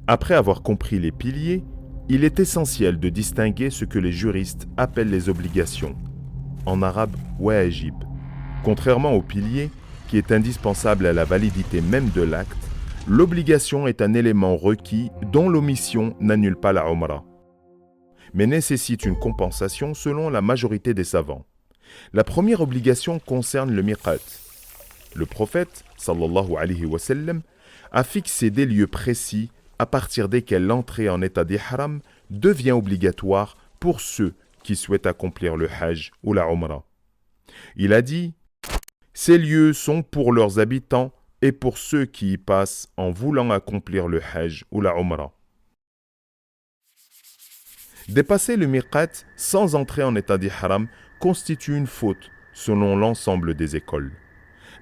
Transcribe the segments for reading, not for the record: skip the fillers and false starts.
Après avoir compris les piliers, il est essentiel de distinguer ce que les juristes appellent les obligations, en arabe wajib. Contrairement au pilier, qui est indispensable à la validité même de l'acte, l'obligation est un élément requis dont l'omission n'annule pas la umrah, mais nécessite une compensation selon la majorité des savants. La première obligation concerne le miqat. Le prophète, sallallahu alayhi wa sallam, a fixé des lieux précis à partir desquels l'entrée en état d'ihram devient obligatoire pour ceux qui souhaitent accomplir le hajj ou la umrah. Il a dit « Ces lieux sont pour leurs habitants et pour ceux qui y passent en voulant accomplir le hajj ou la umrah. » Dépasser le miqat sans entrer en état d'ihram constitue une faute selon l'ensemble des écoles.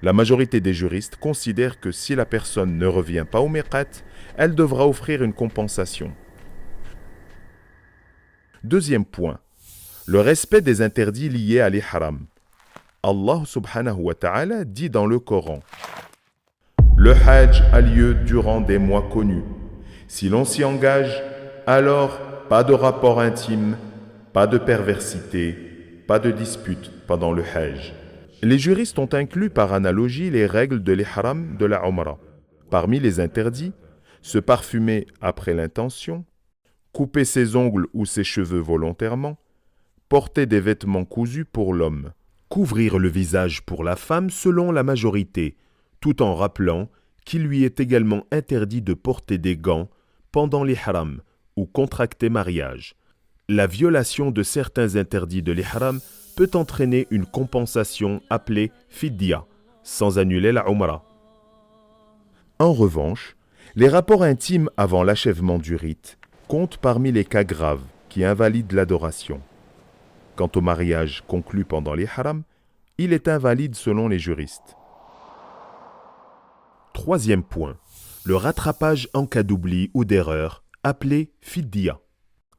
La majorité des juristes considèrent que si la personne ne revient pas au miqat, elle devra offrir une compensation. Deuxième point, le respect des interdits liés à l'ihram. Allah subhanahu wa ta'ala dit dans le Coran: le hajj a lieu durant des mois connus. Si l'on s'y engage, alors pas de rapport intime, pas de perversité, pas de dispute pendant le hajj. Les juristes ont inclus par analogie les règles de l'ihram de la umrah. Parmi les interdits, se parfumer après l'intention, couper ses ongles ou ses cheveux volontairement, porter des vêtements cousus pour l'homme, couvrir le visage pour la femme selon la majorité, tout en rappelant qu'il lui est également interdit de porter des gants pendant l'ihram ou contracter mariage. La violation de certains interdits de l'ihram peut entraîner une compensation appelée fidya, sans annuler la umrah. En revanche, les rapports intimes avant l'achèvement du rite comptent parmi les cas graves qui invalident l'adoration. Quant au mariage conclu pendant l'ihram, il est invalide selon les juristes. Troisième point, le rattrapage en cas d'oubli ou d'erreur, appelé fidya.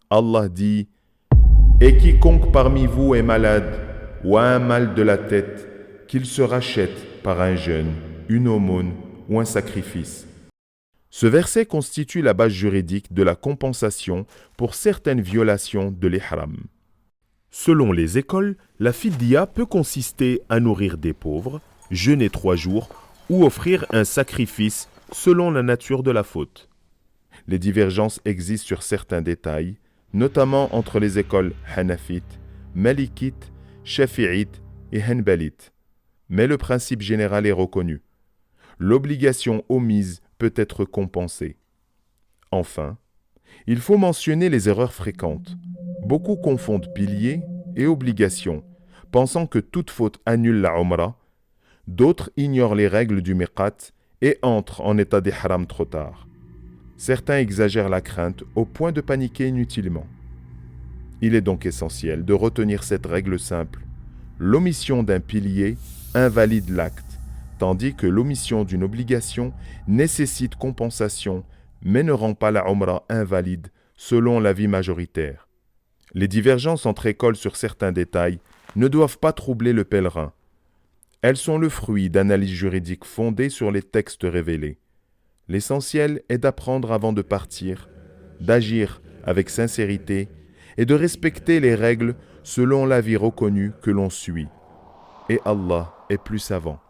Allah dit: et quiconque parmi vous est malade ou a un mal de la tête, qu'il se rachète par un jeûne, une aumône ou un sacrifice. Ce verset constitue la base juridique de la compensation pour certaines violations de l'ihram. Selon les écoles, la fidya peut consister à nourrir des pauvres, jeûner 3 jours ou offrir un sacrifice selon la nature de la faute. Les divergences existent sur certains détails, notamment entre les écoles hanafites, malikites, shafi'ites et hanbalites. Mais le principe général est reconnu. L'obligation omise peut être compensée. Enfin, il faut mentionner les erreurs fréquentes. Beaucoup confondent piliers et obligations, pensant que toute faute annule la umrah. D'autres ignorent les règles du miqat et entrent en état d'ihram trop tard. Certains exagèrent la crainte au point de paniquer inutilement. Il est donc essentiel de retenir cette règle simple. L'omission d'un pilier invalide l'acte, tandis que l'omission d'une obligation nécessite compensation, mais ne rend pas la umrah invalide selon l'avis majoritaire. Les divergences entre écoles sur certains détails ne doivent pas troubler le pèlerin. Elles sont le fruit d'analyses juridiques fondées sur les textes révélés. L'essentiel est d'apprendre avant de partir, d'agir avec sincérité et de respecter les règles selon l'avis reconnu que l'on suit. Et Allah est plus savant.